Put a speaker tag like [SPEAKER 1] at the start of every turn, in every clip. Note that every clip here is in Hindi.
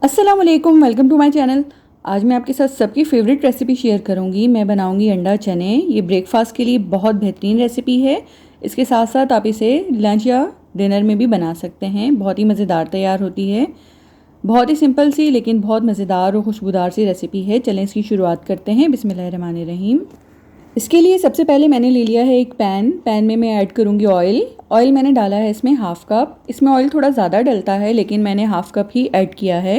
[SPEAKER 1] अस्सलाम वालेकुम, वेलकम टू माय चैनल। आज मैं आपके साथ सबकी फेवरेट रेसिपी शेयर करूंगी। मैं बनाऊंगी अंडा चने। ये ब्रेकफास्ट के लिए बहुत बेहतरीन रेसिपी है। इसके साथ साथ आप इसे लंच या डिनर में भी बना सकते हैं। बहुत ही मज़ेदार तैयार होती है। बहुत ही सिंपल सी लेकिन बहुत मज़ेदार और खुशबूदार सी रेसिपी है। चलें इसकी शुरुआत करते हैं। बिस्मिल्लाहिर्रहमानिर्रहीम। इसके लिए सबसे पहले मैंने ले लिया है एक पैन में मैं ऐड करूँगी ऑयल मैंने डाला है इसमें हाफ़ कप। इसमें ऑयल थोड़ा ज़्यादा डलता है लेकिन मैंने हाफ़ कप ही ऐड किया है।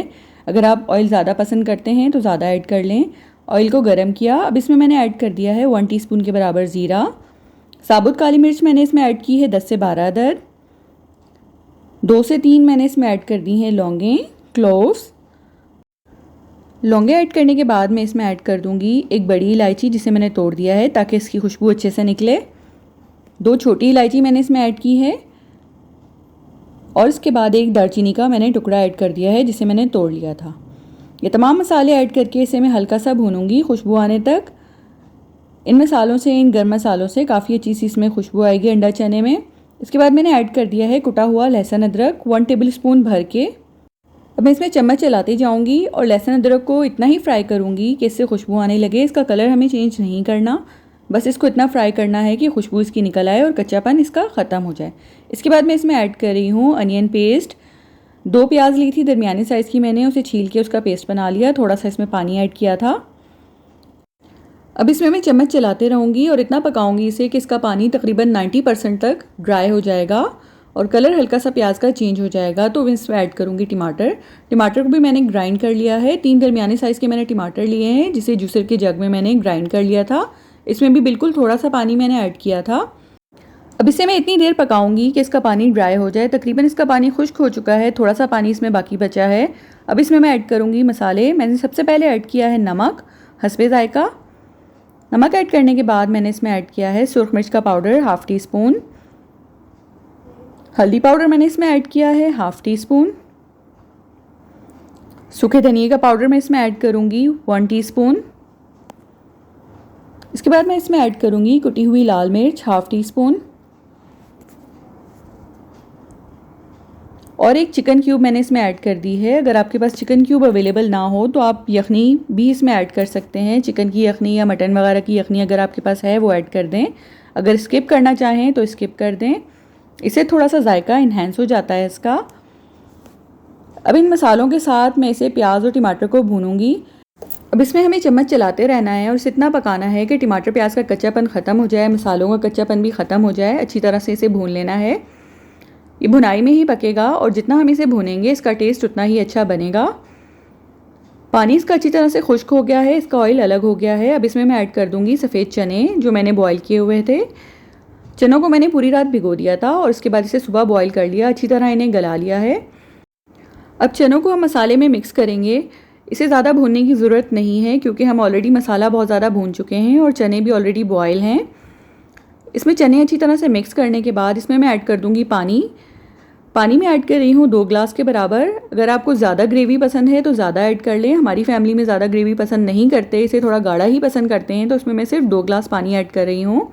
[SPEAKER 1] अगर आप ऑयल ज़्यादा पसंद करते हैं तो ज़्यादा ऐड कर लें। ऑयल को गर्म किया। अब इसमें मैंने ऐड कर दिया है 1 टीस्पून के बराबर ज़ीरा। साबुत काली मिर्च मैंने इसमें ऐड की है 10 से 12 अदद। 2 से 3 मैंने इसमें ऐड कर दी हैं लौंगें, क्लोव्स। लौंगे ऐड करने के बाद मैं इसमें ऐड कर दूंगी एक बड़ी इलायची जिसे मैंने तोड़ दिया है ताकि इसकी खुशबू अच्छे से निकले। 2 छोटी इलायची मैंने इसमें ऐड की है और इसके बाद एक दालचीनी का मैंने टुकड़ा ऐड कर दिया है जिसे मैंने तोड़ लिया था। ये तमाम मसाले ऐड करके इसे मैं हल्का सा भूनूंगी खुशबू आने तक। इन मसालों से, इन गर्म मसालों से काफ़ी अच्छी सी इसमें खुशबू आएगी अंडा चने में। इसके बाद मैंने ऐड कर दिया है कुटा हुआ लहसुन अदरक 1 टेबल स्पून भर के। अब मैं इसमें चम्मच चलाती जाऊंगी और लहसुन अदरक को इतना ही फ्राई करूंगी कि इससे खुशबू आने लगे। इसका कलर हमें चेंज नहीं करना, बस इसको इतना फ्राई करना है कि खुशबू इसकी निकल आए और कच्चापन इसका ख़त्म हो जाए। इसके बाद मैं इसमें ऐड कर रही हूँ अनियन पेस्ट। 2 प्याज ली थी दरमियानी साइज़ की, मैंने उसे छील के उसका पेस्ट बना लिया। थोड़ा सा इसमें पानी ऐड किया था। अब इसमें मैं चम्मच चलाते रहूँगी और इतना पकाऊंगी इसे कि इसका पानी तकरीबन 90% तक ड्राई हो जाएगा और कलर हल्का सा प्याज का चेंज हो जाएगा। तो इसमें ऐड करूँगी टमाटर को भी मैंने ग्राइंड कर लिया है। 3 दरमियाने साइज़ के मैंने टमाटर लिए हैं जिसे जूसर के जग में मैंने ग्राइंड कर लिया था। इसमें भी बिल्कुल थोड़ा सा पानी मैंने ऐड किया था। अब इसे मैं इतनी देर पकाऊंगी कि इसका पानी ड्राई हो जाए। तकरीबन इसका पानी खुश्क हो चुका है, थोड़ा सा पानी इसमें बाकी बचा है। अब इसमें मैं ऐड करूँगी मसाले। मैंने सबसे पहले ऐड किया है नमक हस्बे ज़ायका। नमक ऐड करने के बाद मैंने इसमें ऐड किया है सुरख मिर्च का पाउडर ½ टीस्पून। हल्दी पाउडर मैंने इसमें ऐड किया है ½ टीस्पून। सूखे धनिए का पाउडर मैं इसमें ऐड करूँगी 1 टीस्पून। इसके बाद मैं इसमें ऐड करूँगी कुटी हुई लाल मिर्च ½ टीस्पून और एक चिकन क्यूब मैंने इसमें ऐड कर दी है। अगर आपके पास चिकन क्यूब अवेलेबल ना हो तो आप यखनी भी इसमें ऐड कर सकते हैं। चिकन की यखनी या मटन वगैरह की यखनी अगर आपके पास है वो ऐड कर दें। अगर स्किप करना चाहें तो स्किप कर दें, इससे थोड़ा सा जायका इन्हेंस हो जाता है इसका। अब इन मसालों के साथ मैं इसे प्याज और टमाटर को भूनूंगी। अब इसमें हमें चम्मच चलाते रहना है और इसे इतना पकाना है कि टमाटर प्याज का कच्चापन ख़त्म हो जाए, मसालों का कच्चापन भी ख़त्म हो जाए। अच्छी तरह से इसे भून लेना है। ये भुनाई में ही पकेगा और जितना हम इसे भूनेंगे इसका टेस्ट उतना ही अच्छा बनेगा। पानी इसका अच्छी तरह से खुश्क हो गया है, इसका ऑयल अलग हो गया है। अब इसमें मैं ऐड कर दूँगी सफ़ेद चने जो मैंने बॉयल किए हुए थे। चनों को मैंने पूरी रात भिगो दिया था और उसके बाद इसे सुबह बॉईल कर लिया, अच्छी तरह इन्हें गला लिया है। अब चनों को हम मसाले में मिक्स करेंगे। इसे ज़्यादा भूनने की ज़रूरत नहीं है क्योंकि हम ऑलरेडी मसाला बहुत ज़्यादा भून चुके हैं और चने भी ऑलरेडी बॉयल हैं। इसमें चने अच्छी तरह से मिक्स करने के बाद इसमें मैं ऐड कर दूँगी पानी में ऐड कर रही हूँ 2 ग्लास के बराबर। अगर आपको ज़्यादा ग्रेवी पसंद है तो ज़्यादा ऐड कर लें। हमारी फैमिली में ज़्यादा ग्रेवी पसंद नहीं करते, इसे थोड़ा गाढ़ा ही पसंद करते हैं, तो इसमें मैं सिर्फ 2 ग्लास पानी ऐड कर रही हूँ।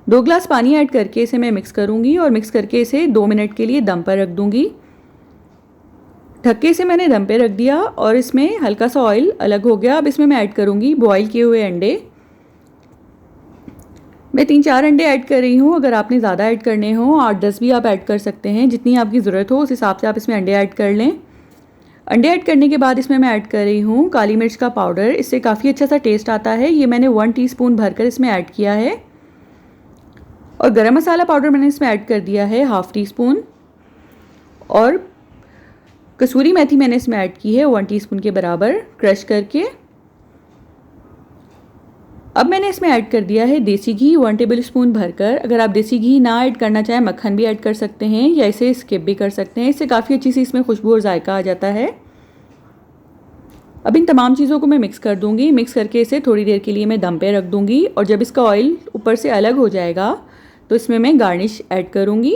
[SPEAKER 1] 2 ग्लास पानी ऐड करके इसे मैं मिक्स करूँगी और मिक्स करके इसे 2 मिनट के लिए दम पर रख दूँगी। ढक्के से मैंने दम पे रख दिया और इसमें हल्का सा ऑयल अलग हो गया। अब इसमें मैं ऐड करूँगी बॉईल किए हुए अंडे। मैं 3-4 अंडे ऐड कर रही हूँ। अगर आपने ज़्यादा ऐड करने हो 8-10 भी आप ऐड कर सकते हैं, जितनी आपकी ज़रूरत हो उस हिसाब से आप इसमें अंडे ऐड कर लें। अंडे ऐड करने के बाद इसमें मैं ऐड कर रही हूँ काली मिर्च का पाउडर। इससे काफ़ी अच्छा सा टेस्ट आता है। ये मैंने 1 टीस्पून भरकर इसमें ऐड किया है और गरम मसाला पाउडर मैंने इसमें ऐड कर दिया है ½ टीस्पून और कसूरी मेथी मैंने इसमें ऐड की है 1 टीस्पून के बराबर क्रश करके। अब मैंने इसमें ऐड कर दिया है देसी घी 1 टेबल स्पून भरकर। अगर आप देसी घी ना ऐड करना चाहें मक्खन भी ऐड कर सकते हैं या इसे स्किप भी कर सकते हैं। इससे काफ़ी अच्छी सी इसमें खुशबू और जायका आ जाता है। अब इन तमाम चीज़ों को मैं मिक्स कर दूंगी। मिक्स करके इसे थोड़ी देर के लिए मैं दम पे रख दूंगी और जब इसका ऑयल ऊपर से अलग हो जाएगा तो इसमें मैं गार्निश ऐड करूँगी।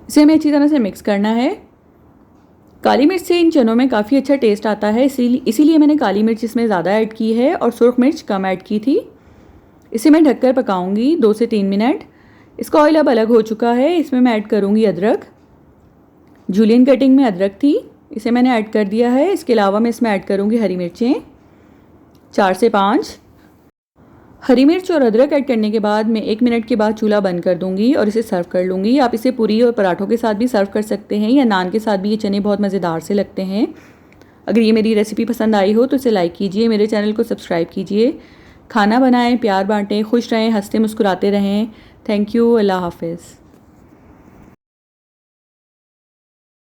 [SPEAKER 1] इसे हमें अच्छी तरह से मिक्स करना है। काली मिर्च से इन चनों में काफ़ी अच्छा टेस्ट आता है, इसीलिए मैंने काली मिर्च इसमें ज़्यादा ऐड की है और सुरख मिर्च कम ऐड की थी। इसे मैं ढककर पकाऊंगी 2 से 3 मिनट। इसका ऑयल अब अलग हो चुका है। इसमें मैं ऐड करूंगी अदरक। जूलियन कटिंग में अदरक थी। इसे मैंने ऐड कर दिया है। इसके अलावा मैं इसमें ऐड करूँगी हरी मिर्चें 4 से 5। हरी मिर्च और अदरक ऐड करने के बाद मैं 1 मिनट के बाद चूल्हा बंद कर दूंगी और इसे सर्व कर लूँगी। आप इसे पूरी और पराठों के साथ भी सर्व कर सकते हैं या नान के साथ भी। ये चने बहुत मज़ेदार से लगते हैं। अगर ये मेरी रेसिपी पसंद आई हो तो इसे लाइक कीजिए, मेरे चैनल को सब्सक्राइब कीजिए। खाना बनाएं, प्यार बांटें, खुश रहें, हंसते मुस्कुराते रहें। Thank you. अल्लाह हाफ़िज़।